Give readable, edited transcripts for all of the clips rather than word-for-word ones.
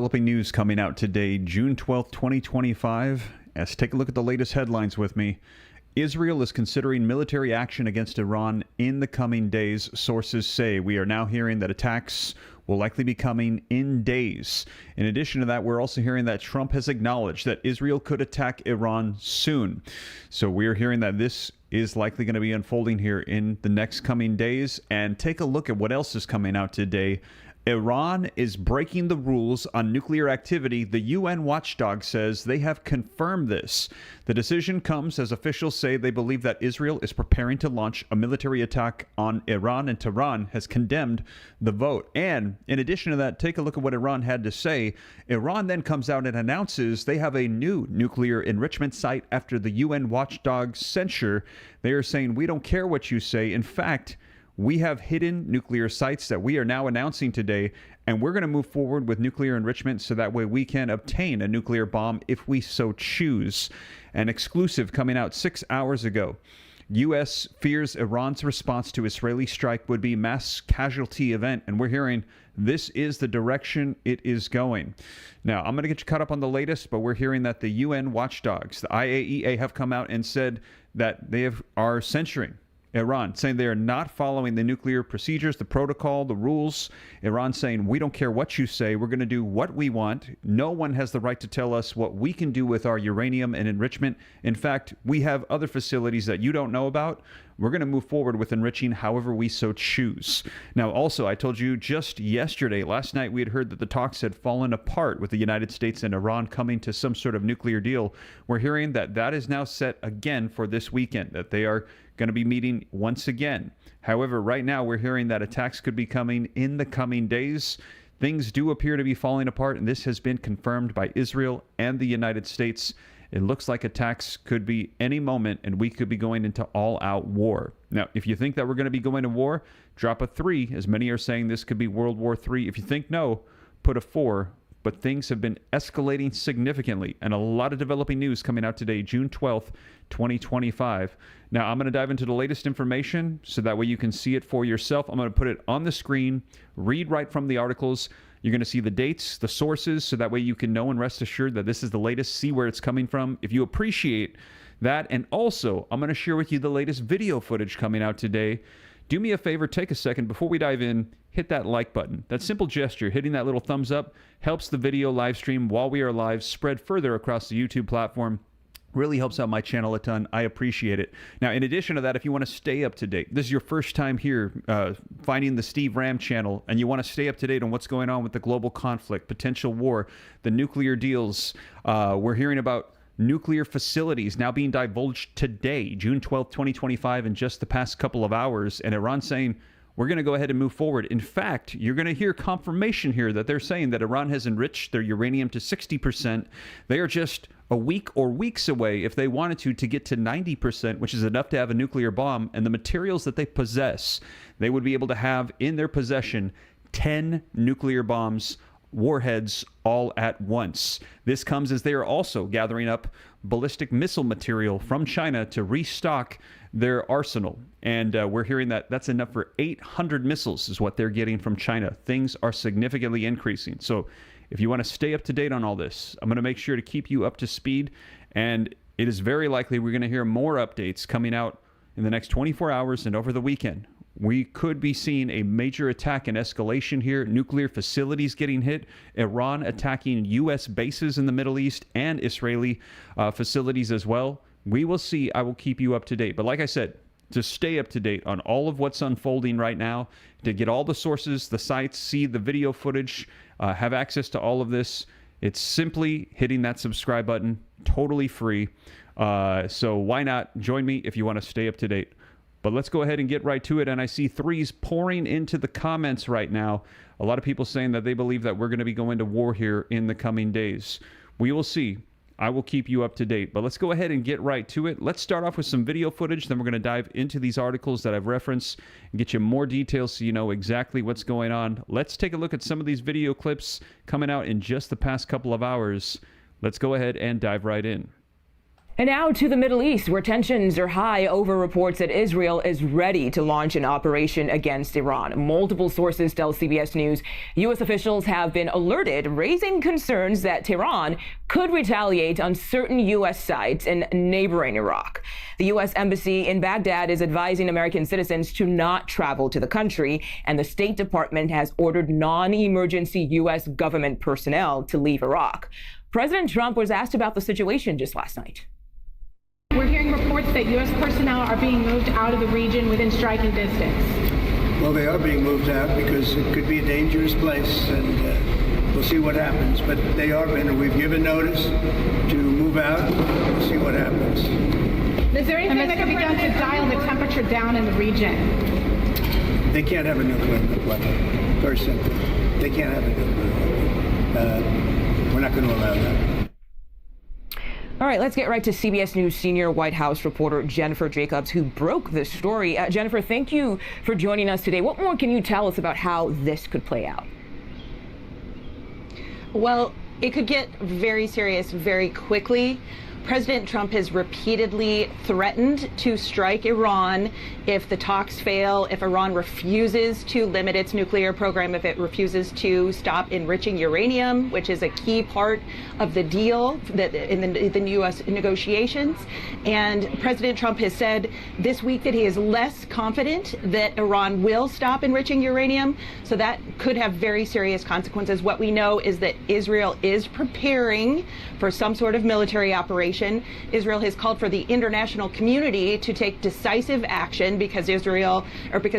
Developing news coming out today, June 12th, 2025. Let's take a look at the latest headlines with me. Israel is considering military action against Iran in the coming days, sources say. We are now hearing that attacks will likely be coming in days. In addition to that, we're also hearing that Trump has acknowledged that Israel could attack Iran soon. So we're hearing that this is likely going to be unfolding here in the next coming days. And take a look at what else is coming out today. Iran is breaking the rules on nuclear activity. The UN watchdog says they have confirmed this. The decision comes as officials say they believe that Israel is preparing to launch a military attack on Iran, and Tehran has condemned the vote. And in addition to that, take a look at what Iran had to say. Iran then comes out and announces they have a new nuclear enrichment site after the UN watchdog censure. They are saying, we don't care what you say. In fact, we have hidden nuclear sites that we are now announcing today, and we're going to move forward with nuclear enrichment so that way we can obtain a nuclear bomb if we so choose. An exclusive coming out 6 hours ago. U.S. fears Iran's response to Israeli strike would be mass casualty event, and we're hearing this is the direction it is going. Now, I'm going to get you caught up on the latest, but we're hearing that the UN watchdogs, the IAEA, have come out and said that they are censuring Iran, saying they are not following the nuclear procedures, the protocol, the rules. Iran saying, we don't care what you say. We're going to do what we want. No one has the right to tell us what we can do with our uranium and enrichment. In fact, we have other facilities that you don't know about. We're going to move forward with enriching however we so choose. Now, also, I told you just yesterday, last night, we had heard that the talks had fallen apart with the United States and Iran coming to some sort of nuclear deal. We're hearing that that is now set again for this weekend, that they are going to be meeting once again. However, right now, we're hearing that attacks could be coming in the coming days. Things do appear to be falling apart, and this has been confirmed by Israel and the United States. It looks like attacks could be any moment, and we could be going into all-out war. Now, if you think that we're going to be going to war, drop a 3, as many are saying this could be World War III. If you think no, put a 4. But things have been escalating significantly, and a lot of developing news coming out today, June 12th, 2025. Now, I'm going to dive into the latest information so that way you can see it for yourself. I'm going to put it on the screen, read right from the articles. You're going to see the dates, the sources, so that way you can know and rest assured that this is the latest, see where it's coming from. If you appreciate that, and also, I'm going to share with you the latest video footage coming out today. Do me a favor, take a second before we dive in, hit that like button. That simple gesture, hitting that little thumbs up, helps the video live stream while we are live spread further across the YouTube platform. Really helps out my channel a ton. I appreciate it. Now, in addition to that, if you want to stay up to date, this is your first time here finding the Steve Ram channel, and you want to stay up to date on what's going on with the global conflict, potential war, the nuclear deals. We're hearing about nuclear facilities now being divulged today, June 12th, 2025, in just the past couple of hours, and Iran saying, we're going to go ahead and move forward. In fact, you're going to hear confirmation here that they're saying that Iran has enriched their uranium to 60%. They are just a week or weeks away, if they wanted to get to 90%, which is enough to have a nuclear bomb. And the materials that they possess, they would be able to have in their possession 10 nuclear bombs, warheads, all at once. This comes as they are also gathering up ballistic missile material from China to restock their arsenal. And we're hearing that that's enough for 800 missiles is what they're getting from China. Things are significantly increasing. So if you want to stay up to date on all this, I'm going to make sure to keep you up to speed. And it is very likely we're going to hear more updates coming out in the next 24 hours and over the weekend. We could be seeing a major attack and escalation here, nuclear facilities getting hit, Iran attacking U.S. bases in the Middle East and Israeli facilities as well. We will see. I will keep you up to date. But like I said, to stay up to date on all of what's unfolding right now, to get all the sources, the sites, see the video footage, have access to all of this, it's simply hitting that subscribe button, totally free. So why not join me if you want to stay up to date? But let's go ahead and get right to it. And I see 3s pouring into the comments right now. A lot of people saying that they believe that we're going to be going to war here in the coming days. We will see. I will keep you up to date. But let's go ahead and get right to it. Let's start off with some video footage. Then we're going to dive into these articles that I've referenced and get you more details so you know exactly what's going on. Let's take a look at some of these video clips coming out in just the past couple of hours. Let's go ahead and dive right in. And now to the Middle East, where tensions are high over reports that Israel is ready to launch an operation against Iran. Multiple sources tell CBS News U.S. officials have been alerted, raising concerns that Tehran could retaliate on certain U.S. sites in neighboring Iraq. The U.S. Embassy in Baghdad is advising American citizens to not travel to the country, and the State Department has ordered non-emergency U.S. government personnel to leave Iraq. President Trump was asked about the situation just last night. We're hearing reports that U.S. personnel are being moved out of the region within striking distance. Well, they are being moved out because it could be a dangerous place, and we'll see what happens. But they are being, we've given notice to move out. We'll see what happens. Is there anything that can be done to dial the temperature down in the region? They can't have a nuclear weapon. Very simple. They can't have a nuclear weapon. We're not going to allow that. All right, let's get right to CBS News senior White House reporter Jennifer Jacobs, who broke this story. Jennifer, thank you for joining us today. What more can you tell us about how this could play out? Well, it could get very serious very quickly. President Trump has repeatedly threatened to strike Iran if the talks fail, if Iran refuses to limit its nuclear program, if it refuses to stop enriching uranium, which is a key part of the deal that in the U.S. negotiations. And President Trump has said this week that he is less confident that Iran will stop enriching uranium. So that could have very serious consequences. What we know is that Israel is preparing for some sort of military operation. Israel has called for the international community to take decisive action because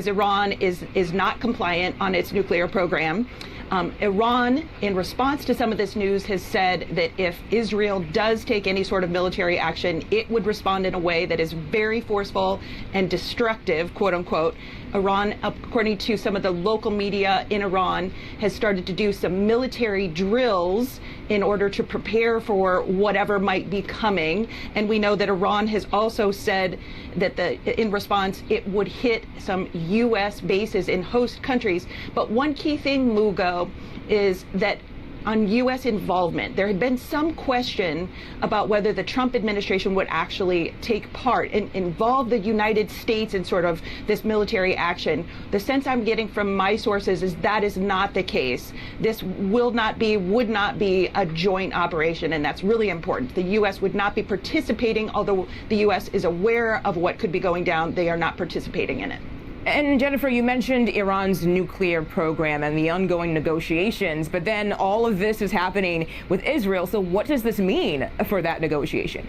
Iran is not compliant on its nuclear program. Iran, in response to some of this news, has said that if Israel does take any sort of military action, it would respond in a way that is very forceful and destructive, quote unquote. Iran, according to some of the local media in Iran, has started to do some military drills in order to prepare for whatever might be coming. And we know that Iran has also said that in response, it would hit some U.S. bases in host countries. But one key thing, Mugo, is that on U.S. involvement, there had been some question about whether the Trump administration would actually take part and involve the United States in sort of this military action. The sense I'm getting from my sources is that is not the case. This would not be a joint operation, and that's really important. The U.S. would not be participating, although the U.S. is aware of what could be going down. They are not participating in it. And Jennifer, you mentioned Iran's nuclear program and the ongoing negotiations, but then all of this is happening with Israel. So what does this mean for that negotiation?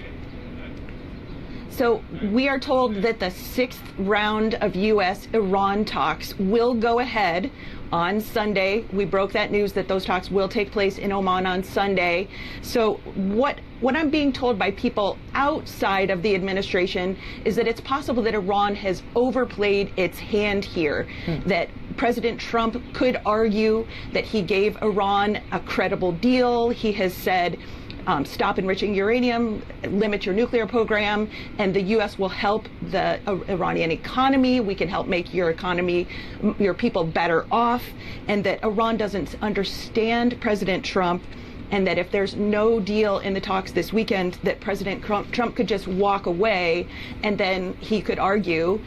So we are told that the 6th round of U.S.-Iran talks will go ahead on Sunday. We broke that news that those talks will take place in Oman on Sunday. So what I'm being told by people outside of the administration is that it's possible that Iran has overplayed its hand here, that President Trump could argue that he gave Iran a credible deal. He has said, stop enriching uranium, limit your nuclear program, and the U.S. will help the Iranian economy. We can help make your economy, your people better off, and that Iran doesn't understand President Trump, and that if there's no deal in the talks this weekend, that President Trump could just walk away, and then he could argue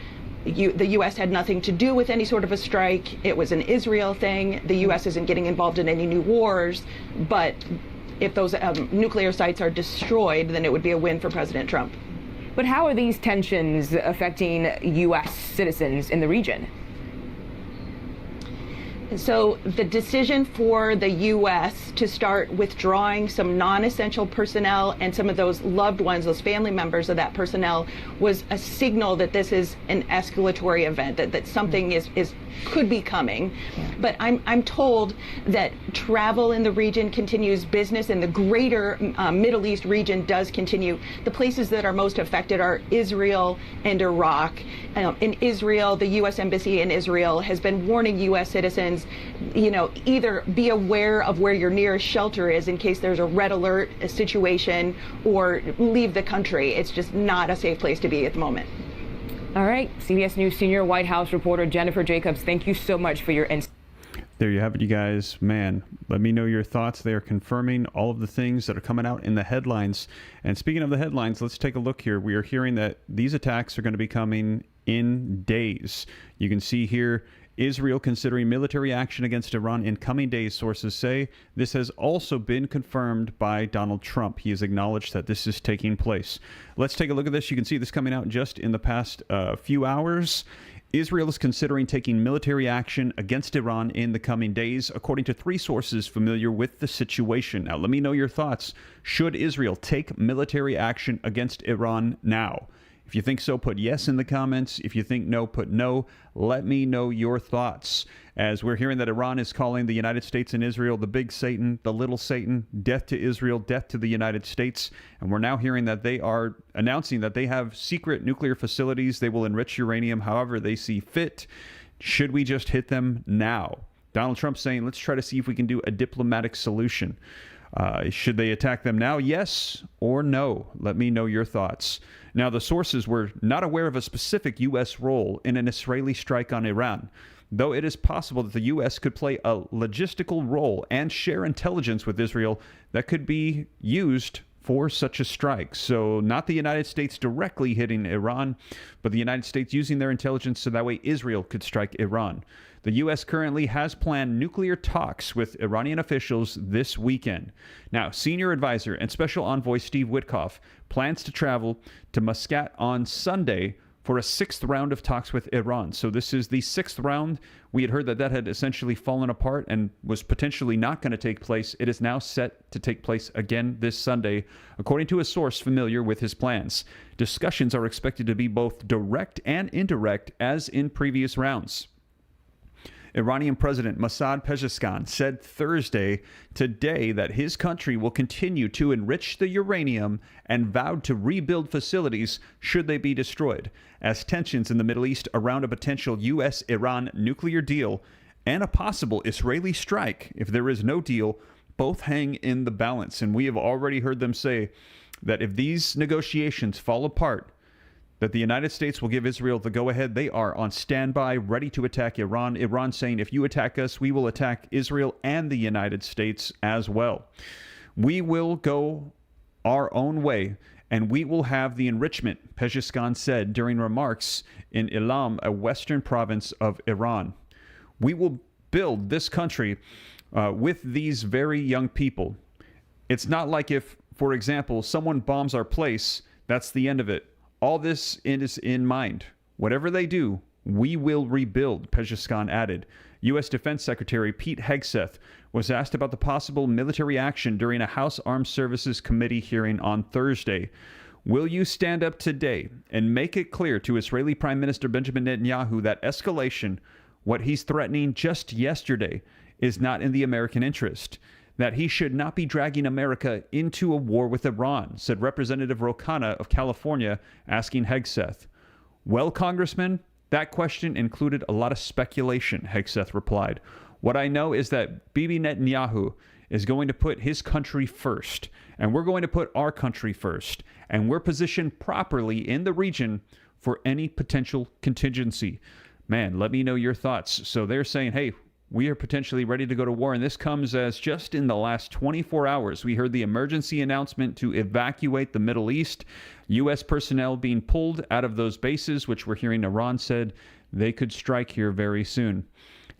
the U.S. had nothing to do with any sort of a strike. It was an Israel thing. The U.S. isn't getting involved in any new wars, but if those nuclear sites are destroyed, then it would be a win for President Trump. But how are these tensions affecting U.S. citizens in the region? So the decision for the U.S. to start withdrawing some non-essential personnel and some of those loved ones, those family members of that personnel, was a signal that this is an escalatory event, that something could be coming. Yeah. But I'm told that travel in the region continues, business in the greater Middle East region does continue. The places that are most affected are Israel and Iraq. In Israel, the U.S. Embassy in Israel has been warning U.S. citizens, either be aware of where your nearest shelter is in case there's a red alert situation, or leave the country. It's just not a safe place to be at the moment. All right, CBS News senior White House reporter Jennifer Jacobs, thank you so much for your insight. There you have it, you guys. Man, let me know your thoughts. They are confirming all of the things that are coming out in the headlines. And speaking of the headlines, let's take a look here. We are hearing that these attacks are going to be coming in days. You can see here, Israel considering military action against Iran in coming days, sources say. This has also been confirmed by Donald Trump. He has acknowledged that this is taking place. Let's take a look at this. You can see this coming out just in the past few hours. Israel is considering taking military action against Iran in the coming days, according to 3 sources familiar with the situation. Now, let me know your thoughts. Should Israel take military action against Iran now? If you think so, put yes in the comments. If you think no, put no. Let me know your thoughts. As we're hearing that Iran is calling the United States and Israel the big Satan, the little Satan, death to Israel, death to the United States. And we're now hearing that they are announcing that they have secret nuclear facilities. They will enrich uranium however they see fit. Should we just hit them now? Donald Trump saying, let's try to see if we can do a diplomatic solution. Should they attack them now? Yes or no? Let me know your thoughts. Now, the sources were not aware of a specific U.S. role in an Israeli strike on Iran, though it is possible that the U.S. could play a logistical role and share intelligence with Israel that could be used for such a strike. So not the United States directly hitting Iran, but the United States using their intelligence so that way Israel could strike Iran. The U.S. currently has planned nuclear talks with Iranian officials this weekend. Now, senior advisor and special envoy Steve Witkoff plans to travel to Muscat on Sunday for a 6th round of talks with Iran. So this is the 6th round. We had heard that that had essentially fallen apart and was potentially not going to take place. It is now set to take place again this Sunday, according to a source familiar with his plans. Discussions are expected to be both direct and indirect, as in previous rounds. Iranian President Masoud Pezeshkian said today that his country will continue to enrich the uranium and vowed to rebuild facilities should they be destroyed, as tensions in the Middle East around a potential U.S.-Iran nuclear deal and a possible Israeli strike, if there is no deal, both hang in the balance. And we have already heard them say that if these negotiations fall apart, that the United States will give Israel the go-ahead. They are on standby, ready to attack Iran. Iran saying, if you attack us, we will attack Israel and the United States as well. We will go our own way, and we will have the enrichment, Pezeshkian said during remarks in Ilam, a western province of Iran. We will build this country with these very young people. It's not like if, for example, someone bombs our place, that's the end of it. All this is in mind. Whatever they do, we will rebuild, Pezeshkian added. U.S. Defense Secretary Pete Hegseth was asked about the possible military action during a House Armed Services Committee hearing on Thursday. Will you stand up today and make it clear to Israeli Prime Minister Benjamin Netanyahu that escalation, what he's threatening just yesterday, is not in the American interest? That he should not be dragging America into a war with Iran, said Representative Ro Khanna of California, asking Hegseth. Well, Congressman, that question included a lot of speculation, Hegseth replied. What I know is that Bibi Netanyahu is going to put his country first, and we're going to put our country first, and we're positioned properly in the region for any potential contingency. Man, let me know your thoughts. So they're saying, hey, we are potentially ready to go to war, and this comes as just in the last 24 hours, we heard the emergency announcement to evacuate the Middle East, U.S. personnel being pulled out of those bases, which we're hearing Iran said they could strike here very soon.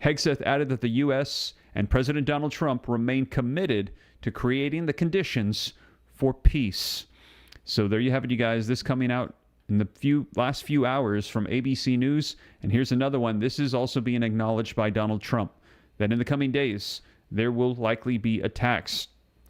Hegseth added that the U.S. and President Donald Trump remain committed to creating the conditions for peace. So there you have it, you guys. This coming out in the last few hours from ABC News. And here's another one. This is also being acknowledged by Donald Trump, that in the coming days, there will likely be attacks.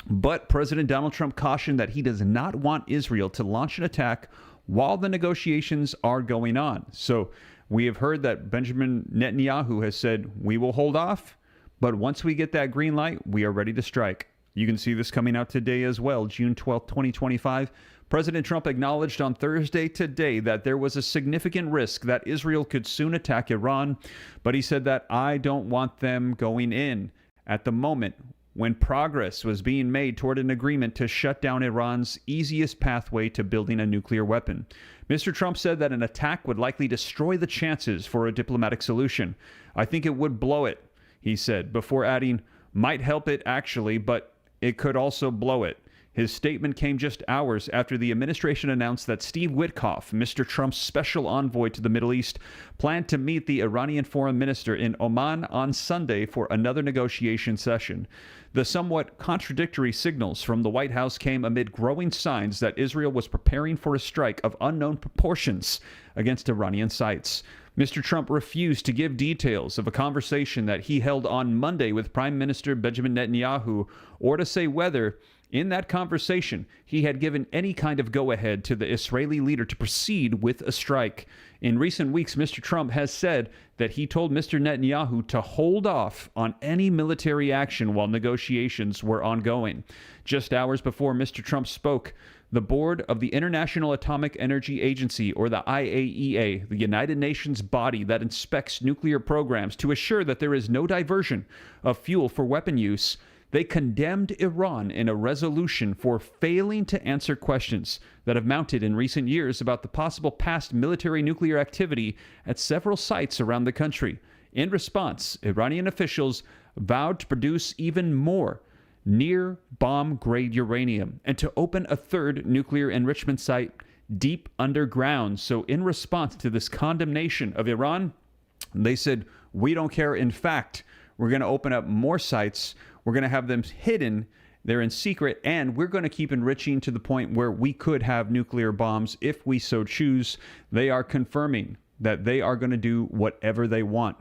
But President Donald Trump cautioned that he does not want Israel to launch an attack while the negotiations are going on. So we have heard that Benjamin Netanyahu has said, we will hold off, but once we get that green light, we are ready to strike. You can see this coming out today as well, June 12th, 2025. President Trump acknowledged on Thursday today that there was a significant risk that Israel could soon attack Iran, but he said that I don't want them going in at the moment when progress was being made toward an agreement to shut down Iran's easiest pathway to building a nuclear weapon. Mr. Trump said that an attack would likely destroy the chances for a diplomatic solution. I think it would blow it. he said, before adding, might help it actually, but it could also blow it. His statement came just hours after the administration announced that Steve Witkoff, Mr. Trump's special envoy to the Middle East, planned to meet the Iranian foreign minister in Oman on Sunday for another negotiation session. The somewhat contradictory signals from the White House came amid growing signs that Israel was preparing for a strike of unknown proportions against Iranian sites. Mr. Trump refused to give details of a conversation that he held on Monday with Prime Minister Benjamin Netanyahu, or to say whether, in that conversation, he had given any kind of go-ahead to the Israeli leader to proceed with a strike. In recent weeks, Mr. Trump has said that he told Mr. Netanyahu to hold off on any military action while negotiations were ongoing. Just hours before Mr. Trump spoke, the board of the International Atomic Energy Agency, or the IAEA, the United Nations body that inspects nuclear programs to assure that there is no diversion of fuel for weapon use, they condemned Iran in a resolution for failing to answer questions that have mounted in recent years about the possible past military nuclear activity at several sites around the country. In response, Iranian officials vowed to produce even more near bomb-grade uranium and to open a third nuclear enrichment site deep underground. So in response to this condemnation of Iran, they said, we don't care. In fact, we're going to open up more sites. We're going to have them hidden. They're in secret, and we're going to keep enriching to the point where we could have nuclear bombs if we so choose. They are confirming that they are going to do whatever they want.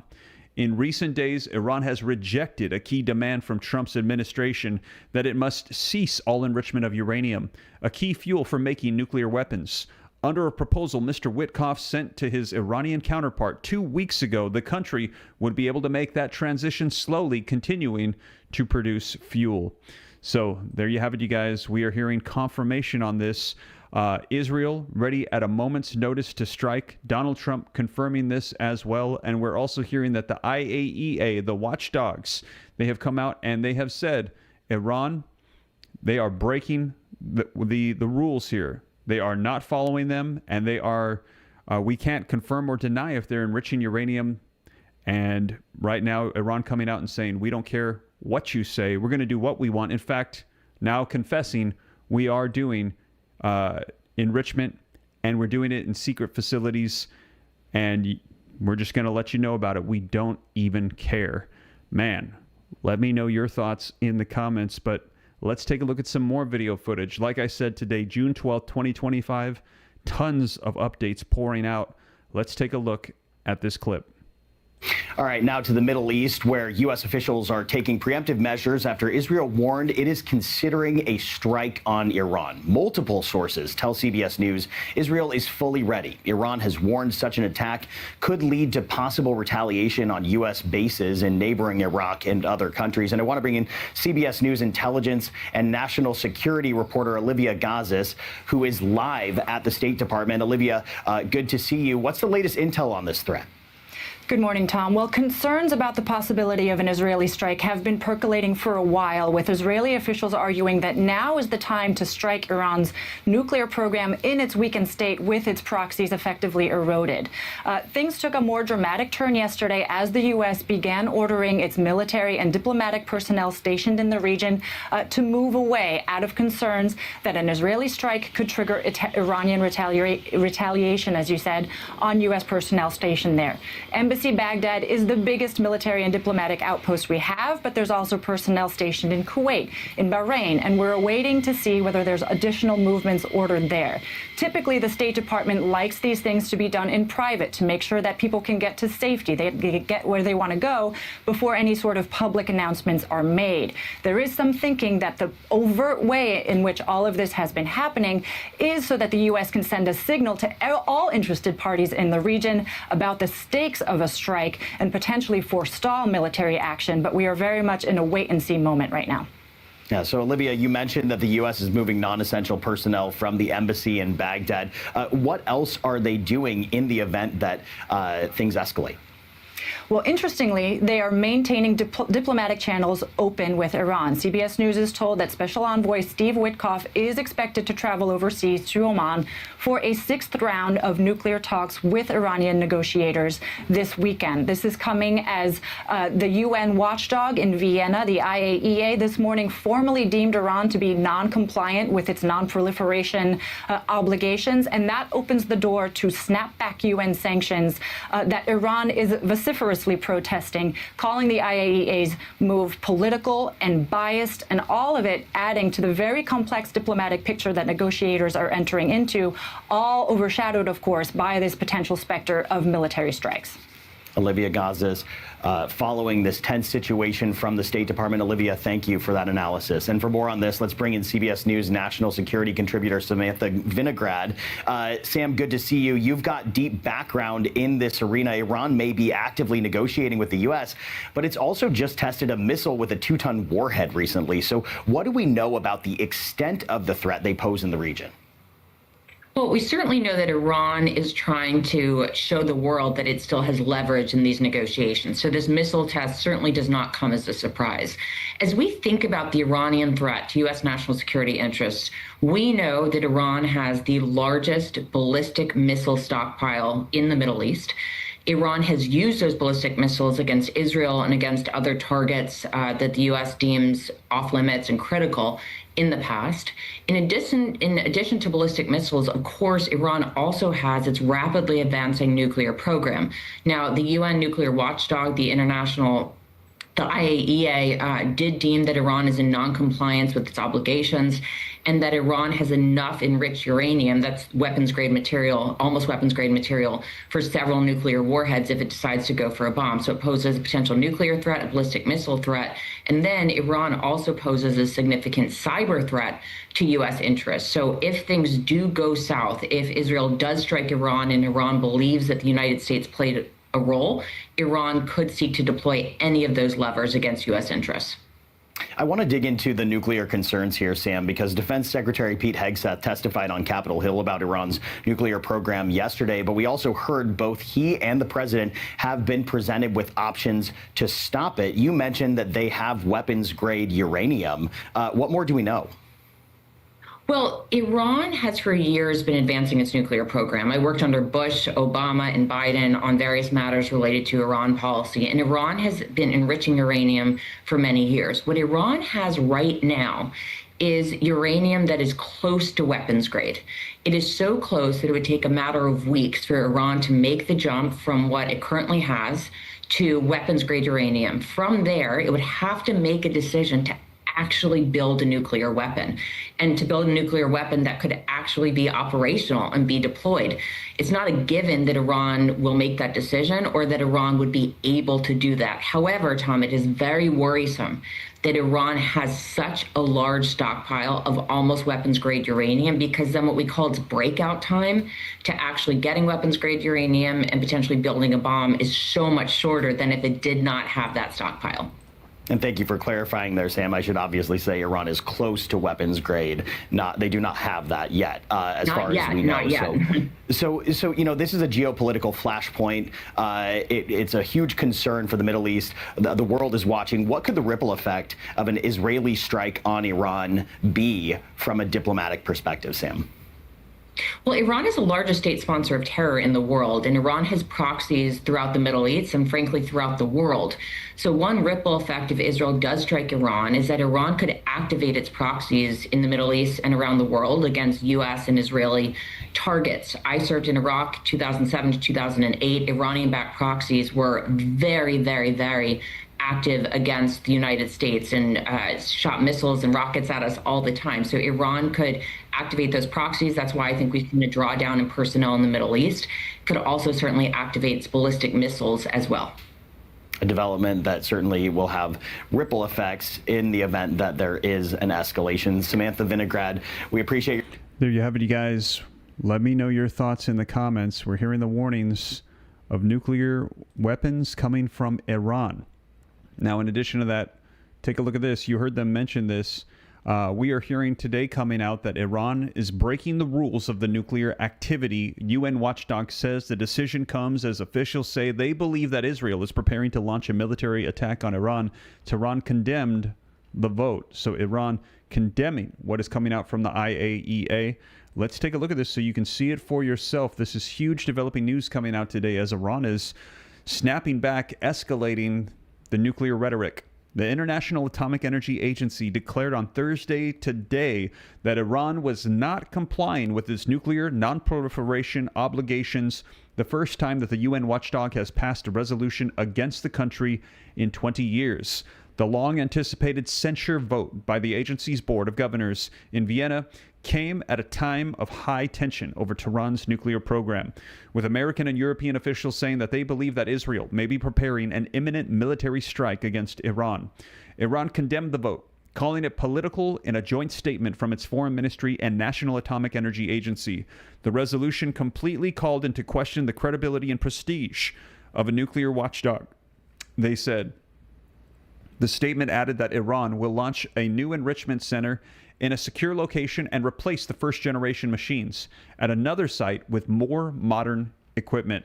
In recent days, Iran has rejected a key demand from Trump's administration that it must cease all enrichment of uranium, a key fuel for making nuclear weapons. Under a proposal Mr. Witkoff sent to his Iranian counterpart 2 weeks ago, the country would be able to make that transition slowly, continuing to produce fuel. So there you have it, you guys. We are hearing confirmation on this. Israel ready at a moment's notice to strike. Donald Trump confirming this as well. And we're also hearing that the IAEA, the watchdogs, they have come out and they have said, Iran, they are breaking the rules here. They are not following them, and they are, we can't confirm or deny if they're enriching uranium. And right now, Iran coming out and saying, we don't care what you say. We're going to do what we want. In fact, now confessing we are doing enrichment, and we're doing it in secret facilities, and we're just going to let you know about it. We don't even care. Man, let me know your thoughts in the comments, but let's take a look at some more video footage. Like I said today, June 12th, 2025, tons of updates pouring out. Let's take a look at this clip. All right, now to the Middle East, where U.S. officials are taking preemptive measures after Israel warned it is considering a strike on Iran. Multiple sources tell CBS News Israel is fully ready. Iran has warned such an attack could lead to possible retaliation on U.S. bases in neighboring Iraq and other countries. And I want to bring in CBS News intelligence and national security reporter Olivia Gazis, who is live at the State Department. Olivia, good to see you. What's the latest intel on this threat? Good morning, Tom. Well, concerns about the possibility of an Israeli strike have been percolating for a while, with Israeli officials arguing that now is the time to strike Iran's nuclear program in its weakened state with its proxies effectively eroded. Things took a more dramatic turn yesterday as the U.S. began ordering its military and diplomatic personnel stationed in the region to move away out of concerns that an Israeli strike could trigger Iranian retaliation, as you said, on U.S. personnel stationed there. Embassy Baghdad is the biggest military and diplomatic outpost we have, but there's also personnel stationed in Kuwait, in Bahrain, and we're awaiting to see whether there's additional movements ordered there. Typically, the State Department likes these things to be done in private to make sure that people can get to safety, they get where they want to go before any sort of public announcements are made. There is some thinking that the overt way in which all of this has been happening is so that the U.S. can send a signal to all interested parties in the region about the stakes of a strike and potentially forestall military action, but we are very much in a wait-and-see moment right now. Yeah, so Olivia, you mentioned that the U.S. is moving non-essential personnel from the embassy in Baghdad. What else are they doing in the event that things escalate? Well, interestingly, they are maintaining diplomatic channels open with Iran. CBS News is told that Special Envoy Steve Witkoff is expected to travel overseas to Oman for a 6th round of nuclear talks with Iranian negotiators this weekend. This is coming as the UN watchdog in Vienna, the IAEA, this morning formally deemed Iran to be non-compliant with its non-proliferation obligations, and that opens the door to snapback UN sanctions that Iran is vociferously protesting, calling the IAEA's move political and biased, and all of it adding to the very complex diplomatic picture that negotiators are entering into, all overshadowed, of course, by this potential specter of military strikes. Olivia Gazis, following this tense situation from the State Department. Olivia, thank you for that analysis. And for more on this, let's bring in CBS News national security contributor Samantha Vinograd. Sam, good to see you. You've got deep background in this arena. Iran may be actively negotiating with the U.S., but it's also just tested a missile with a 2-ton warhead recently. So what do we know about the extent of the threat they pose in the region? Well, we certainly know that Iran is trying to show the world that it still has leverage in these negotiations. So this missile test certainly does not come as a surprise. As we think about the Iranian threat to U.S. national security interests, we know that Iran has the largest ballistic missile stockpile in the Middle East. Iran has used those ballistic missiles against Israel and against other targets that the U.S. deems off limits and critical in the past. In addition to ballistic missiles, of course, Iran also has its rapidly advancing nuclear program. Now, the UN nuclear watchdog, the IAEA did deem that Iran is in non-compliance with its obligations and that Iran has enough enriched uranium, that's weapons-grade material, almost weapons-grade material, for several nuclear warheads if it decides to go for a bomb. So it poses a potential nuclear threat, a ballistic missile threat, and then Iran also poses a significant cyber threat to U.S. interests. So if things do go south, if Israel does strike Iran and Iran believes that the United States played a role, Iran could seek to deploy any of those levers against U.S. interests. I want to dig into the nuclear concerns here, Sam, because Defense Secretary Pete Hegseth testified on Capitol Hill about Iran's nuclear program yesterday, but we also heard both he and the president have been presented with options to stop it. You mentioned that they have weapons-grade uranium. What more do we know? Well, Iran has for years been advancing its nuclear program. I worked under Bush, Obama, and Biden on various matters related to Iran policy, and Iran has been enriching uranium for many years. What Iran has right now is uranium that is close to weapons grade. It is so close that it would take a matter of weeks for Iran to make the jump from what it currently has to weapons grade uranium. From there, it would have to make a decision to actually build a nuclear weapon, and to build a nuclear weapon that could actually be operational and be deployed. It's not a given that Iran will make that decision or that Iran would be able to do that. However, Tom, it is very worrisome that Iran has such a large stockpile of almost weapons grade uranium, because then what we call its breakout time to actually getting weapons grade uranium and potentially building a bomb is so much shorter than if it did not have that stockpile. And thank you for clarifying there, Sam. I should obviously say Iran is close to weapons grade. They do not have that yet, as far as we know. So, you know, this is a geopolitical flashpoint. It's a huge concern for the Middle East. The world is watching. What could the ripple effect of an Israeli strike on Iran be from a diplomatic perspective, Sam? Well, Iran is the largest state sponsor of terror in the world, and Iran has proxies throughout the Middle East and, frankly, throughout the world. So one ripple effect if Israel does strike Iran is that Iran could activate its proxies in the Middle East and around the world against U.S. and Israeli targets. I served in Iraq 2007 to 2008. Iranian-backed proxies were very, very, very active against the United States and shot missiles and rockets at us all the time. So Iran could activate those proxies. That's why I think we've seen a drawdown in personnel in the Middle East. Could also certainly activate its ballistic missiles as well. A development that certainly will have ripple effects in the event that there is an escalation. Samantha Vinograd, we appreciate your... There you have it, you guys. Let me know your thoughts in the comments. We're hearing the warnings of nuclear weapons coming from Iran. Now, in addition to that, take a look at this. You heard them mention this. We are hearing today coming out that Iran is breaking the rules of the nuclear activity. UN watchdog says the decision comes as officials say they believe that Israel is preparing to launch a military attack on Iran. Tehran condemned the vote. So Iran condemning what is coming out from the IAEA. Let's take a look at this so you can see it for yourself. This is huge developing news coming out today as Iran is snapping back, escalating the nuclear rhetoric. The International Atomic Energy Agency declared on Thursday today that Iran was not complying with its nuclear non-proliferation obligations, the first time that the UN watchdog has passed a resolution against the country in 20 years. The long-anticipated censure vote by the agency's Board of Governors in Vienna came at a time of high tension over Tehran's nuclear program, with American and European officials saying that they believe that Israel may be preparing an imminent military strike against Iran. Iran condemned the vote, calling it political in a joint statement from its Foreign Ministry and National Atomic Energy Agency. The resolution completely called into question the credibility and prestige of a nuclear watchdog. They said, the statement added that Iran will launch a new enrichment center in a secure location and replace the first-generation machines at another site with more modern equipment.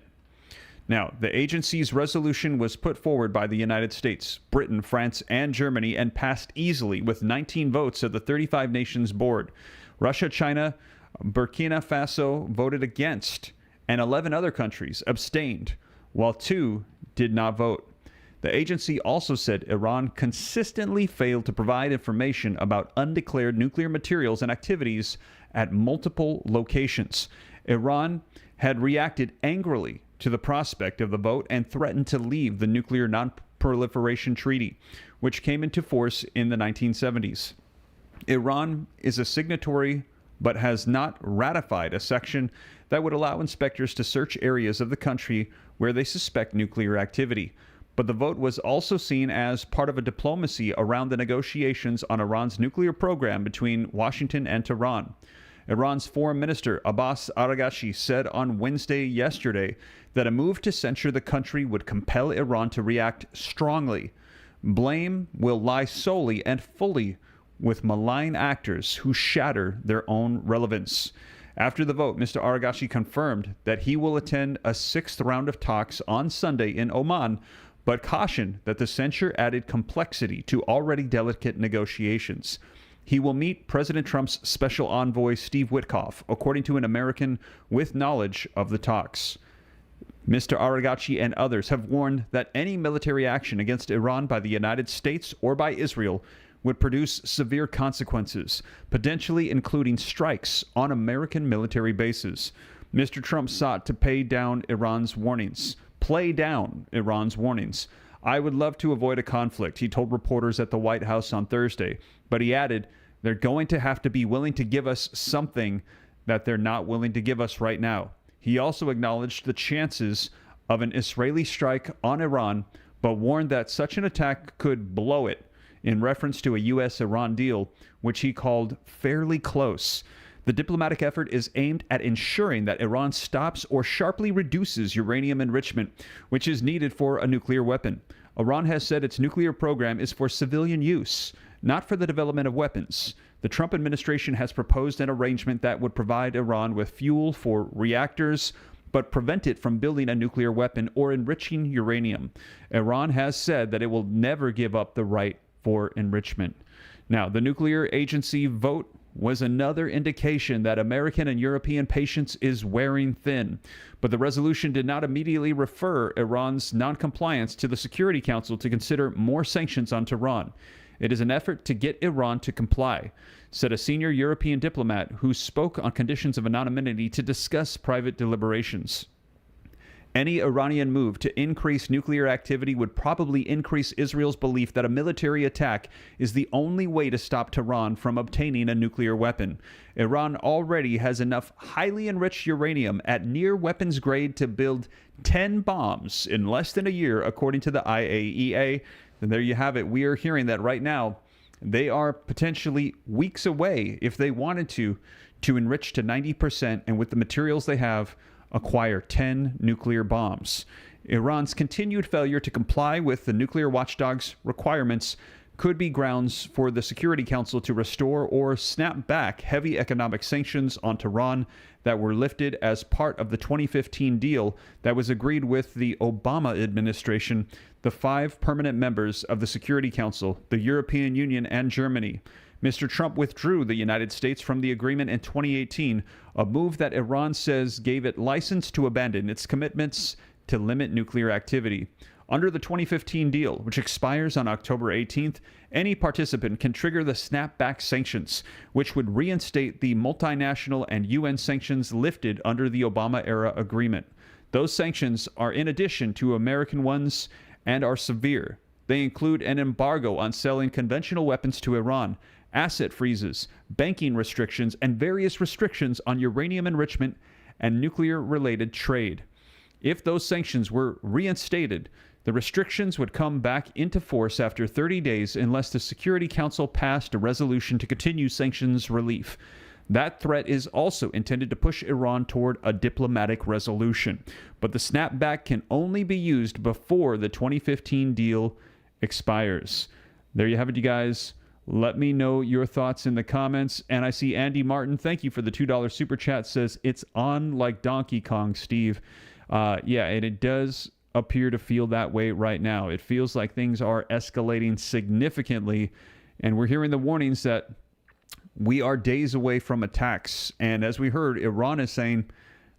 Now, the agency's resolution was put forward by the United States, Britain, France, and Germany and passed easily with 19 votes of the 35 nations board. Russia, China, Burkina Faso voted against, and 11 other countries abstained, while 2 did not vote. The agency also said Iran consistently failed to provide information about undeclared nuclear materials and activities at multiple locations. Iran had reacted angrily to the prospect of the vote and threatened to leave the Nuclear Non-Proliferation Treaty, which came into force in the 1970s. Iran is a signatory but has not ratified a section that would allow inspectors to search areas of the country where they suspect nuclear activity. But the vote was also seen as part of a diplomacy around the negotiations on Iran's nuclear program between Washington and Tehran. Iran's Foreign Minister Abbas Araghchi said on Wednesday yesterday that a move to censure the country would compel Iran to react strongly. Blame will lie solely and fully with malign actors who shatter their own relevance. After the vote, Mr. Araghchi confirmed that he will attend a 6th round of talks on Sunday in Oman, but cautioned that the censure added complexity to already delicate negotiations. He will meet President Trump's special envoy, Steve Witkoff, according to an American with knowledge of the talks. Mr. Araghchi and others have warned that any military action against Iran by the United States or by Israel would produce severe consequences, potentially including strikes on American military bases. Mr. Trump sought to play down Iran's warnings. I would love to avoid a conflict, he told reporters at the White House on Thursday. But he added, they're going to have to be willing to give us something that they're not willing to give us right now. He also acknowledged the chances of an Israeli strike on Iran, but warned that such an attack could blow it, in reference to a U.S.-Iran deal, which he called fairly close. The diplomatic effort is aimed at ensuring that Iran stops or sharply reduces uranium enrichment, which is needed for a nuclear weapon. Iran has said its nuclear program is for civilian use, not for the development of weapons. The Trump administration has proposed an arrangement that would provide Iran with fuel for reactors, but prevent it from building a nuclear weapon or enriching uranium. Iran has said that it will never give up the right for enrichment. Now, the nuclear agency vote was another indication that American and European patience is wearing thin. But the resolution did not immediately refer Iran's noncompliance to the Security Council to consider more sanctions on Tehran. It is an effort to get Iran to comply, said a senior European diplomat who spoke on conditions of anonymity to discuss private deliberations. Any Iranian move to increase nuclear activity would probably increase Israel's belief that a military attack is the only way to stop Tehran from obtaining a nuclear weapon. Iran already has enough highly enriched uranium at near weapons grade to build 10 bombs in less than a year, according to the IAEA. And there you have it. We are hearing that right now they are potentially weeks away, if they wanted to enrich to 90%, and with the materials they have, acquire 10 nuclear bombs. Iran's continued failure to comply with the nuclear watchdog's requirements could be grounds for the Security Council to restore or snap back heavy economic sanctions on Tehran that were lifted as part of the 2015 deal that was agreed with the Obama administration, the 5 permanent members of the Security Council, the European Union, and Germany. Mr. Trump withdrew the United States from the agreement in 2018, a move that Iran says gave it license to abandon its commitments to limit nuclear activity. Under the 2015 deal, which expires on October 18th, any participant can trigger the snapback sanctions, which would reinstate the multinational and UN sanctions lifted under the Obama-era agreement. Those sanctions are in addition to American ones and are severe. They include an embargo on selling conventional weapons to Iran, asset freezes, banking restrictions, and various restrictions on uranium enrichment and nuclear-related trade. If those sanctions were reinstated, the restrictions would come back into force after 30 days unless the Security Council passed a resolution to continue sanctions relief. That threat is also intended to push Iran toward a diplomatic resolution, but the snapback can only be used before the 2015 deal expires. There you have it, you guys. Let me know your thoughts in the comments. And I see Andy Martin, thank you for the $2 super chat, says it's on like Donkey Kong, Steve. Yeah, and it does appear to feel that way right now. It feels like things are escalating significantly, and we're hearing the warnings that we are days away from attacks. And as we heard, Iran is saying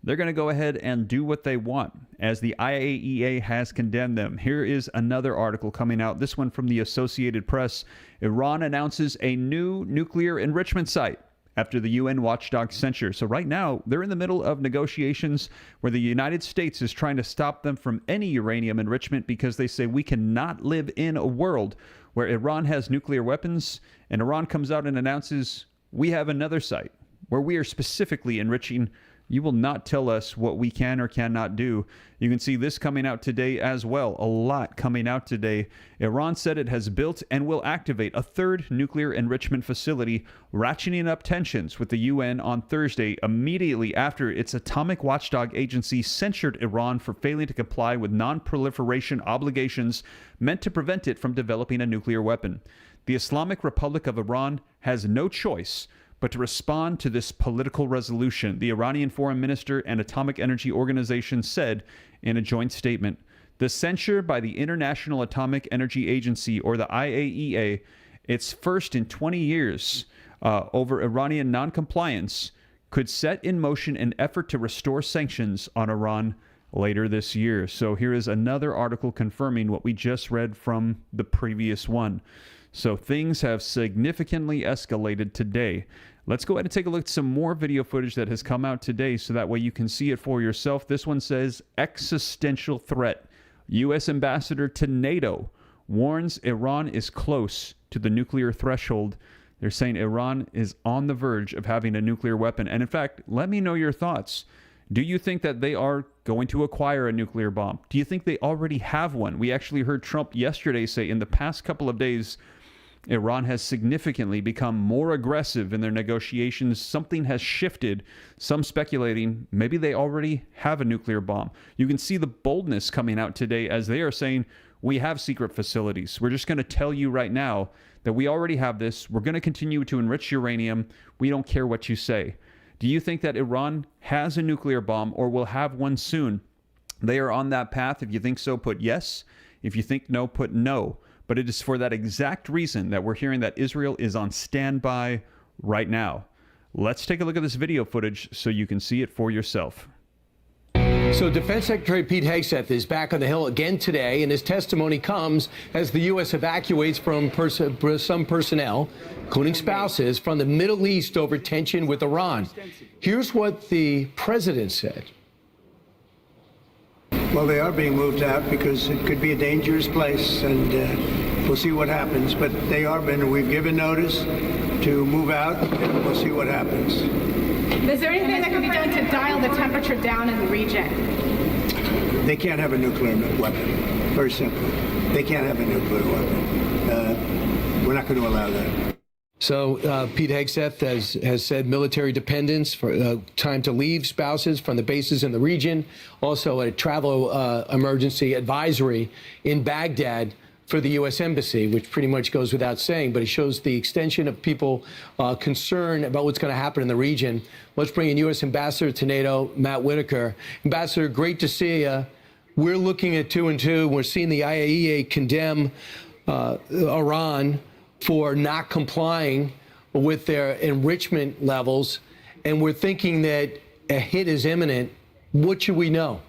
they're going to go ahead and do what they want, as the IAEA has condemned them. Here is another article coming out, this one from the Associated Press. Iran announces a new nuclear enrichment site after the UN watchdog censure. So right now, they're in the middle of negotiations where the United States is trying to stop them from any uranium enrichment because they say we cannot live in a world where Iran has nuclear weapons and Iran comes out and announces we have another site where we are specifically enriching. You will not tell us what we can or cannot do. You can see this coming out today as well. A lot coming out today. Iran said it has built and will activate a 3rd nuclear enrichment facility, ratcheting up tensions with the UN on Thursday, immediately after its atomic watchdog agency censured Iran for failing to comply with non-proliferation obligations meant to prevent it from developing a nuclear weapon. The Islamic Republic of Iran has no choice but to respond to this political resolution, the Iranian Foreign Minister and Atomic Energy Organization said in a joint statement. The censure by the International Atomic Energy Agency, or the IAEA, its first in 20 years over Iranian noncompliance, could set in motion an effort to restore sanctions on Iran later this year. So here is another article confirming what we just read from the previous one. So things have significantly escalated today. Let's go ahead and take a look at some more video footage that has come out today so that way you can see it for yourself. This one says, existential threat. U.S. ambassador to NATO warns Iran is close to the nuclear threshold. They're saying Iran is on the verge of having a nuclear weapon. And in fact, let me know your thoughts. Do you think that they are going to acquire a nuclear bomb? Do you think they already have one? We actually heard Trump yesterday say in the past couple of days, Iran has significantly become more aggressive in their negotiations. Something has shifted. Some speculating maybe they already have a nuclear bomb. You can see the boldness coming out today as they are saying, we have secret facilities. We're just going to tell you right now that we already have this. We're going to continue to enrich uranium. We don't care what you say. Do you think that Iran has a nuclear bomb or will have one soon? They are on that path. If you think so, put yes. If you think no, put no. But it is for that exact reason that we're hearing that Israel is on standby right now. Let's take a look at this video footage so you can see it for yourself. So Defense Secretary Pete Hegseth is back on the Hill again today, and his testimony comes as the U.S. evacuates from some personnel, including spouses, from the Middle East over tension with Iran. Here's what the president said. Well, they are being moved out because it could be a dangerous place, and we'll see what happens. But they are we've given notice to move out, and we'll see what happens. Is there anything that can be done to dial the temperature down in the region? They can't have a nuclear weapon. Very simple. They can't have a nuclear weapon. We're not going to allow that. So Pete Hegseth has said military dependence, for time to leave spouses from the bases in the region. Also a travel emergency advisory in Baghdad for the U.S. Embassy, which pretty much goes without saying, but it shows the extension of people concerned about what's going to happen in the region. Let's bring in U.S. Ambassador to NATO, Matt Whitaker. Ambassador, great to see you. We're looking at 2 and 2. We're seeing the IAEA condemn Iran for not complying with their enrichment levels, and we're thinking that a hit is imminent. What should we know?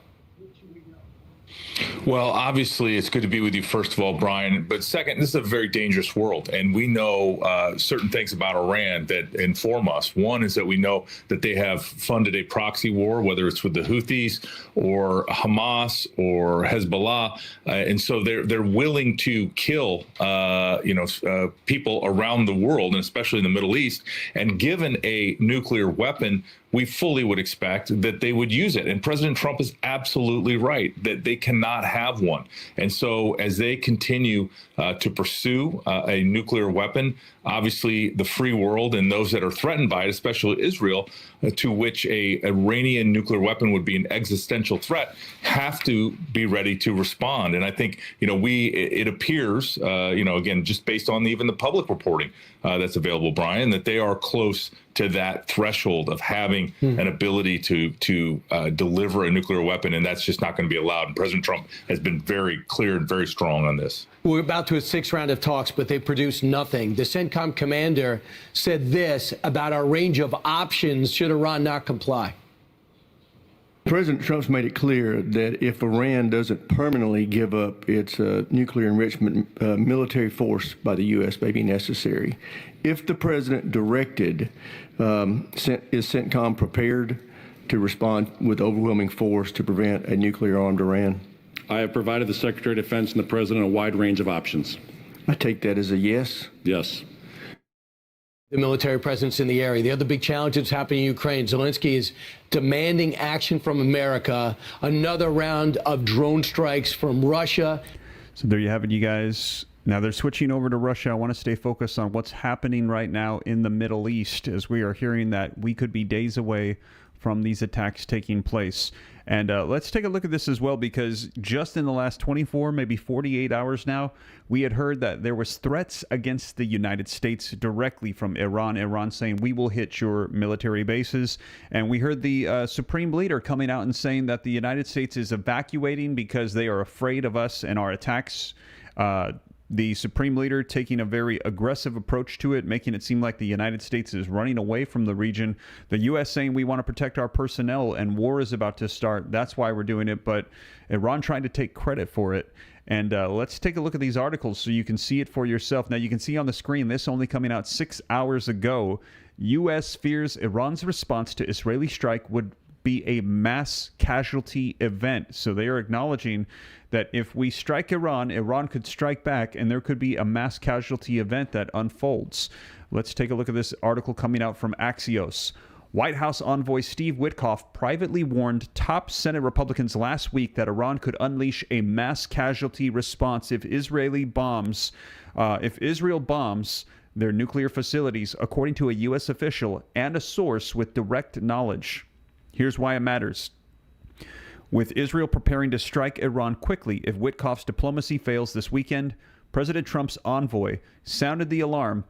Well, obviously, it's good to be with you, first of all, Brian. But second, this is a very dangerous world. And we know certain things about Iran that inform us. One is that we know that they have funded a proxy war, whether it's with the Houthis or Hamas or Hezbollah. And so they're willing to kill, people around the world, and especially in the Middle East. And given a nuclear weapon, we fully would expect that they would use it. And President Trump is absolutely right that they cannot have one. And so as they continue to pursue a nuclear weapon, obviously the free world and those that are threatened by it, especially Israel, to which a Iranian nuclear weapon would be an existential threat, have to be ready to respond. And I think, it appears, again, just based on even the public reporting that's available, Brian, that they are close to that threshold of having an ability to deliver a nuclear weapon, and that's just not going to be allowed. And President Trump has been very clear and very strong on this. We're about to a 6th round of talks, but they produced nothing. The CENTCOM commander said this about our range of options should Iran not comply. President Trump's made it clear that if Iran doesn't permanently give up its nuclear enrichment, military force by the U.S. may be necessary. If the president directed, is CENTCOM prepared to respond with overwhelming force to prevent a nuclear-armed Iran? I have provided the Secretary of Defense and the President a wide range of options. I take that as a yes. Yes. The military presence in the area. The other big challenge that's happening in Ukraine, Zelensky is demanding action from America, another round of drone strikes from Russia. So there you have it, you guys. Now they're switching over to Russia. I want to stay focused on what's happening right now in the Middle East, as we are hearing that we could be days away from these attacks taking place. And let's take a look at this as well, because just in the last 24, maybe 48 hours now, we had heard that there was threats against the United States directly from Iran. Iran saying, we will hit your military bases. And we heard the Supreme Leader coming out and saying that the United States is evacuating because they are afraid of us and our attacks. The Supreme Leader taking a very aggressive approach to it, making it seem like the United States is running away from the region. The U.S. saying we want to protect our personnel and war is about to start. That's why we're doing it. But Iran trying to take credit for it. And let's take a look at these articles so you can see it for yourself. Now, you can see on the screen, this only coming out 6 hours ago. U.S. fears Iran's response to Israeli strike would be a mass casualty event. So they are acknowledging that if we strike Iran, Iran could strike back, and there could be a mass casualty event that unfolds. Let's take a look at this article coming out from Axios. White House envoy Steve Witkoff privately warned top Senate Republicans last week that Iran could unleash a mass casualty response if Israel bombs their nuclear facilities, according to a U.S. official and a source with direct knowledge. Here's why it matters. With Israel preparing to strike Iran quickly if Witkoff's diplomacy fails this weekend, President Trump's envoy sounded the alarm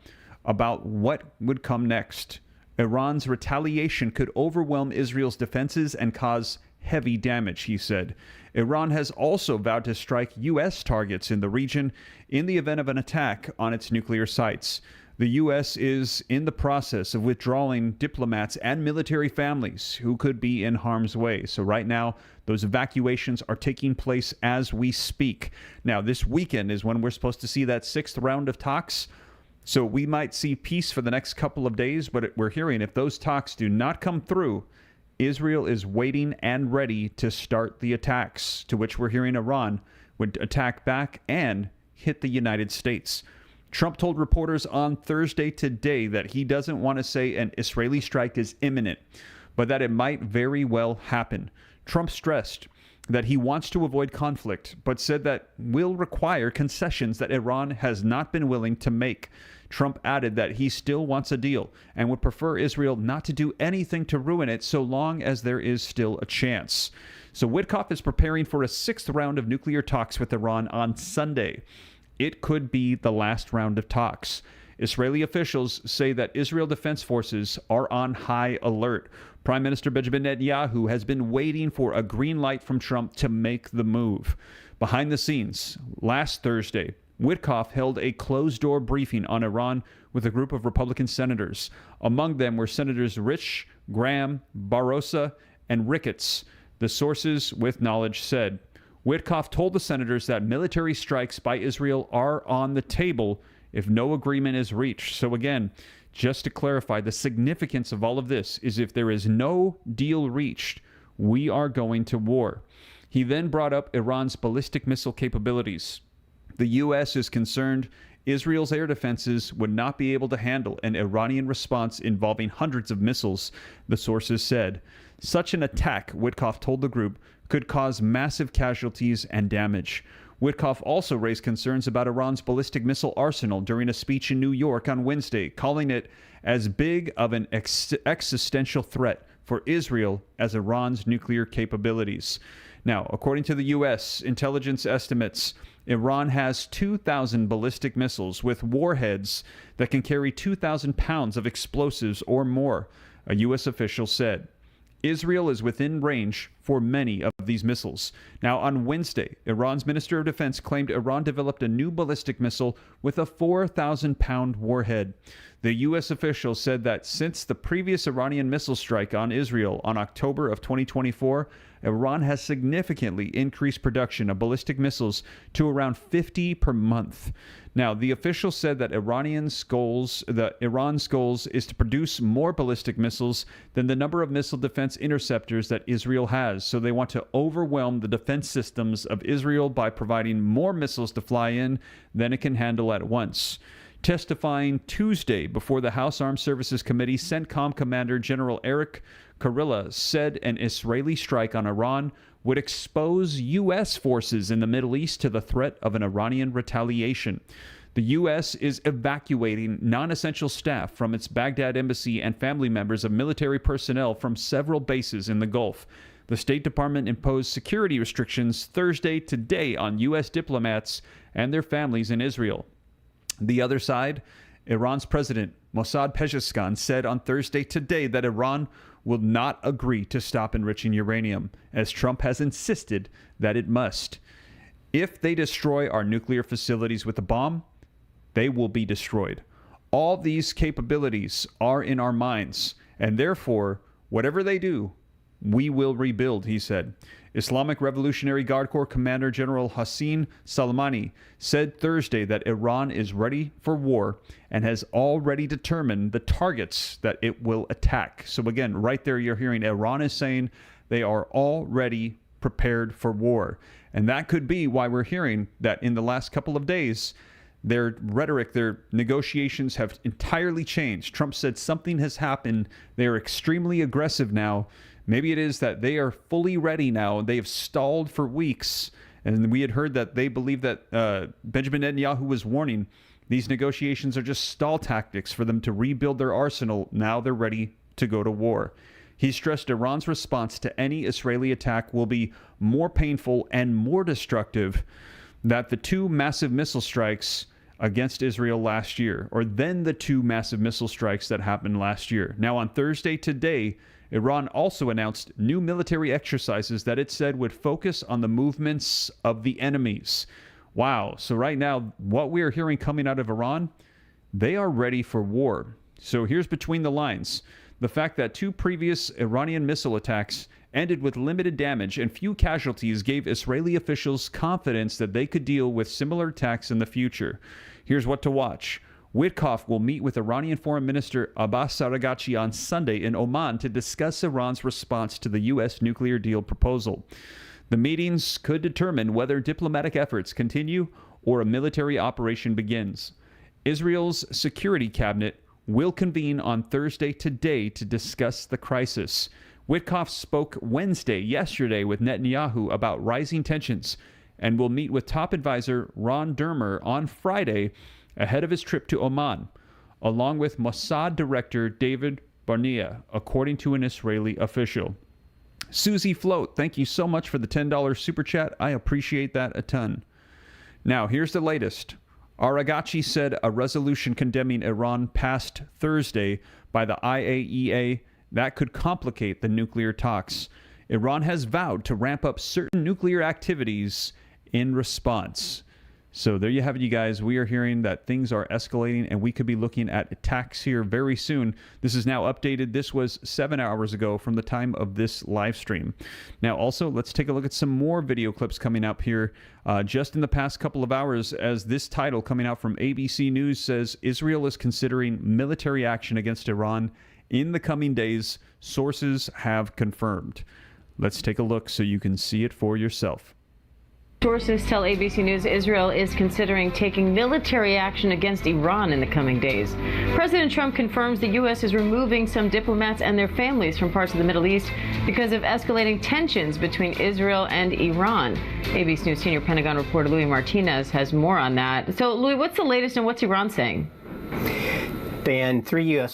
about what would come next. Iran's retaliation could overwhelm Israel's defenses and cause heavy damage, he said. Iran has also vowed to strike U.S. targets in the region in the event of an attack on its nuclear sites. The U.S. is in the process of withdrawing diplomats and military families who could be in harm's way. So right now, those evacuations are taking place as we speak. Now, this weekend is when we're supposed to see that 6th round of talks. So we might see peace for the next couple of days, but we're hearing if those talks do not come through, Israel is waiting and ready to start the attacks, to which we're hearing Iran would attack back and hit the United States. Trump told reporters on Thursday today that he doesn't want to say an Israeli strike is imminent, but that it might very well happen. Trump stressed that he wants to avoid conflict, but said that will require concessions that Iran has not been willing to make. Trump added that he still wants a deal and would prefer Israel not to do anything to ruin it so long as there is still a chance. So Witkoff is preparing for a 6th round of nuclear talks with Iran on Sunday. it could be the last round of talks. Israeli officials say that Israel Defense Forces are on high alert. Prime Minister Benjamin Netanyahu has been waiting for a green light from Trump to make the move. Behind the scenes, last Thursday, Witkoff held a closed-door briefing on Iran with a group of Republican senators. Among them were Senators Rich, Graham, Barroso, and Ricketts. The sources with knowledge said. Witkoff told the senators that military strikes by Israel are on the table if no agreement is reached. So again, just to clarify, the significance of all of this is if there is no deal reached, we are going to war. He then brought up Iran's ballistic missile capabilities. The U.S. is concerned Israel's air defenses would not be able to handle an Iranian response involving hundreds of missiles, the sources said. Such an attack, Witkoff told the group, could cause massive casualties and damage. Witkoff also raised concerns about Iran's ballistic missile arsenal during a speech in New York on Wednesday, calling it as big of an existential threat for Israel as Iran's nuclear capabilities. Now, according to the U.S. intelligence estimates, Iran has 2,000 ballistic missiles with warheads that can carry 2,000 pounds of explosives or more, a U.S. official said. Israel is within range for many of these missiles. Now, on Wednesday, Iran's Minister of Defense claimed Iran developed a new ballistic missile with a 4,000-pound warhead. The U.S. official said that since the previous Iranian missile strike on Israel on October of 2024, Iran has significantly increased production of ballistic missiles to around 50 per month. Now, the official said that Iran's goals is to produce more ballistic missiles than the number of missile defense interceptors that Israel has. So they want to overwhelm the defense systems of Israel by providing more missiles to fly in than it can handle at once. Testifying Tuesday before the House Armed Services Committee, CENTCOM Commander General Eric Kurilla said an Israeli strike on Iran would expose U.S. forces in the Middle East to the threat of an Iranian retaliation. The U.S. is evacuating non-essential staff from its Baghdad embassy and family members of military personnel from several bases in the Gulf. The State Department imposed security restrictions Thursday today on U.S. diplomats and their families in Israel. The other side, Iran's president, Mossad Pezeshkian, said on Thursday today that Iran will not agree to stop enriching uranium, as Trump has insisted that it must. If they destroy our nuclear facilities with a bomb, they will be destroyed. All these capabilities are in our minds, and therefore, whatever they do, we will rebuild, he said. Islamic Revolutionary Guard Corps Commander General Hossein Soleimani said Thursday that Iran is ready for war and has already determined the targets that it will attack. So again, right there you're hearing Iran is saying they are already prepared for war. And that could be why we're hearing that in the last couple of days, their rhetoric, their negotiations have entirely changed. Trump said something has happened. They are extremely aggressive now. Maybe it is that they are fully ready now. They have stalled for weeks. And we had heard that they believe that Benjamin Netanyahu was warning these negotiations are just stall tactics for them to rebuild their arsenal. Now they're ready to go to war. He stressed Iran's response to any Israeli attack will be more painful and more destructive than the two massive missile strikes against Israel last year, or then the two massive missile strikes that happened last year. Now, on Thursday today, Iran also announced new military exercises that it said would focus on the movements of the enemies. Wow. So right now, what we are hearing coming out of Iran, they are ready for war. So here's between the lines. The fact that two previous Iranian missile attacks ended with limited damage and few casualties gave Israeli officials confidence that they could deal with similar attacks in the future. Here's what to watch. Witkoff will meet with Iranian Foreign Minister Abbas Araghchi on Sunday in Oman to discuss Iran's response to the U.S. nuclear deal proposal. The meetings could determine whether diplomatic efforts continue or a military operation begins. Israel's security cabinet will convene on Thursday today to discuss the crisis. Witkoff spoke yesterday with Netanyahu about rising tensions and will meet with top advisor Ron Dermer on Friday ahead of his trip to Oman, along with Mossad Director David Barnea, according to an Israeli official. Susie Float, thank you so much for the $10 super chat. I appreciate that a ton. Now, here's the latest. Aragachi said a resolution condemning Iran passed Thursday by the IAEA that could complicate the nuclear talks. Iran has vowed to ramp up certain nuclear activities in response. So there you have it, you guys. We are hearing that things are escalating, and we could be looking at attacks here very soon. This is now updated. This was 7 hours ago from the time of this live stream. Now, also, let's take a look at some more video clips coming up here just in the past couple of hours, as this title coming out from ABC News says Israel is considering military action against Iran in the coming days. Sources have confirmed. Let's take a look so you can see it for yourself. Sources tell ABC News Israel is considering taking military action against Iran in the coming days. President Trump confirms the U.S. is removing some diplomats and their families from parts of the Middle East because of escalating tensions between Israel and Iran. ABC News senior Pentagon reporter Louis Martinez has more on that. So, Louis, what's the latest and what's Iran saying? And three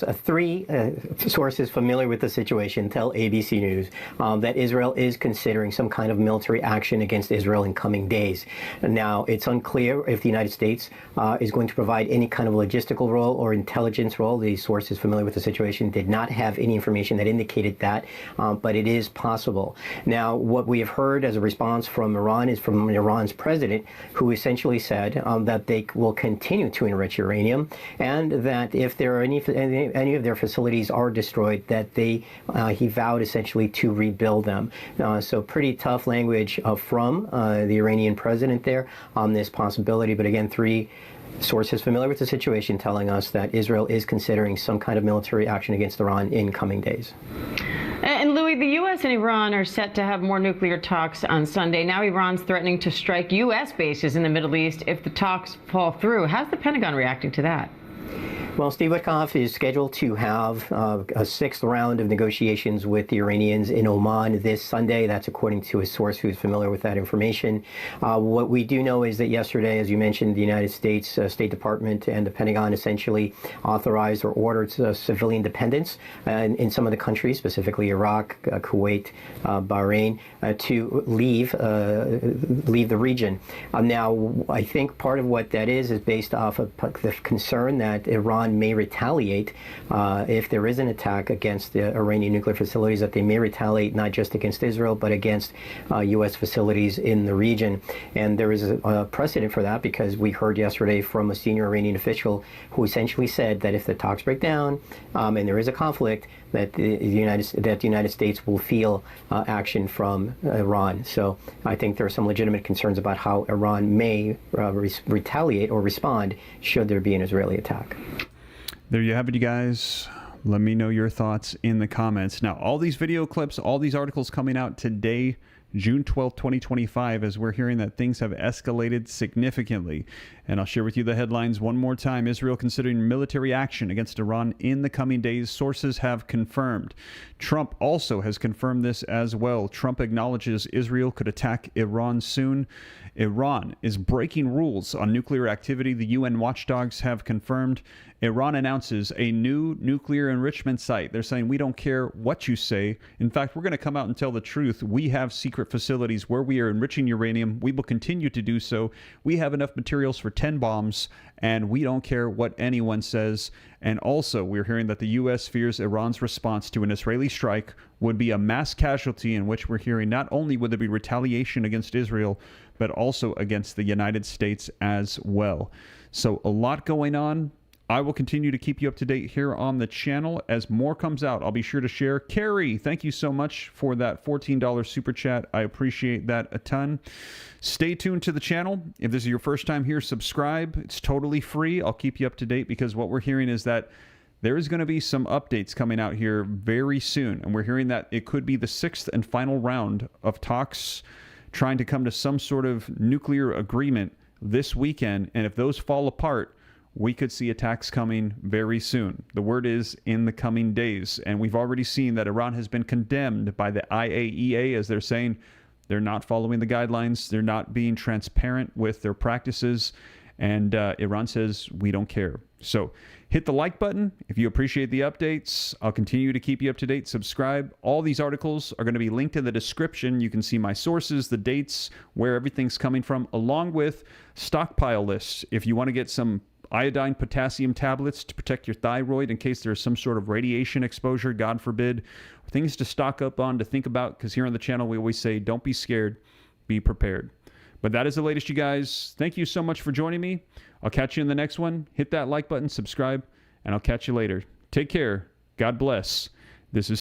sources familiar with the situation tell ABC News that Israel is considering some kind of military action against Israel in coming days. Now, it's unclear if the United States is going to provide any kind of logistical role or intelligence role. These sources familiar with the situation did not have any information that indicated that, but it is possible. Now, what we have heard as a response from Iran is from Iran's president, who essentially said that they will continue to enrich uranium, and that if there are any of their facilities are destroyed, that he vowed essentially to rebuild them. So pretty tough language from the Iranian president there on this possibility. But again, three sources familiar with the situation telling us that Israel is considering some kind of military action against Iran in coming days. And Louis, the U.S. and Iran are set to have more nuclear talks on Sunday. Now Iran's threatening to strike U.S. bases in the Middle East if the talks fall through. How's the Pentagon reacting to that? Well, Steve Witkoff is scheduled to have a sixth round of negotiations with the Iranians in Oman this Sunday. That's according to a source who's familiar with that information. What we do know is that yesterday, as you mentioned, the United States State Department and the Pentagon essentially authorized or ordered civilian dependents in some of the countries, specifically Iraq, Kuwait, Bahrain, to leave the region. Now, I think part of what that is based off of the concern that Iran may retaliate if there is an attack against the Iranian nuclear facilities, that they may retaliate not just against Israel, but against U.S. facilities in the region. And there is a precedent for that, because we heard yesterday from a senior Iranian official who essentially said that if the talks break down and there is a conflict, that the United States will feel action from Iran. So I think there are some legitimate concerns about how Iran may retaliate or respond should there be an Israeli attack. There you have it, you guys. Let me know your thoughts in the comments. Now, all these video clips, all these articles coming out today, June 12th, 2025, as we're hearing that things have escalated significantly. And I'll share with you the headlines one more time. Israel considering military action against Iran in the coming days. Sources have confirmed. Trump also has confirmed this as well. Trump acknowledges Israel could attack Iran soon. Iran is breaking rules on nuclear activity. The UN watchdogs have confirmed. Iran announces a new nuclear enrichment site. They're saying, we don't care what you say. In fact, we're going to come out and tell the truth. We have secret facilities where we are enriching uranium. We will continue to do so. We have enough materials for 10 bombs, and we don't care what anyone says. And also, we're hearing that the U.S. fears Iran's response to an Israeli strike would be a mass casualty, in which we're hearing not only would there be retaliation against Israel, but also against the United States as well. So a lot going on. I will continue to keep you up to date here on the channel. As more comes out, I'll be sure to share. Carrie, thank you so much for that $14 super chat. I appreciate that a ton. Stay tuned to the channel. If this is your first time here, subscribe. It's totally free. I'll keep you up to date, because what we're hearing is that there is going to be some updates coming out here very soon. And we're hearing that it could be the sixth and final round of talks trying to come to some sort of nuclear agreement this weekend. And if those fall apart, we could see attacks coming very soon. The word is in the coming days. And we've already seen that Iran has been condemned by the IAEA, as they're saying they're not following the guidelines. They're not being transparent with their practices. And Iran says, we don't care. So hit the like button if you appreciate the updates. I'll continue to keep you up to date. Subscribe. All these articles are going to be linked in the description. You can see my sources, the dates, where everything's coming from, along with stockpile lists. If you want to get some iodine potassium tablets to protect your thyroid in case there's some sort of radiation exposure, God forbid, things to stock up on, to think about, because here on the channel we always say, don't be scared, be prepared. But that is the latest, you guys. Thank you so much for joining me. I'll catch you in the next one. Hit that like button, subscribe, and I'll catch you later. Take care. God bless. This is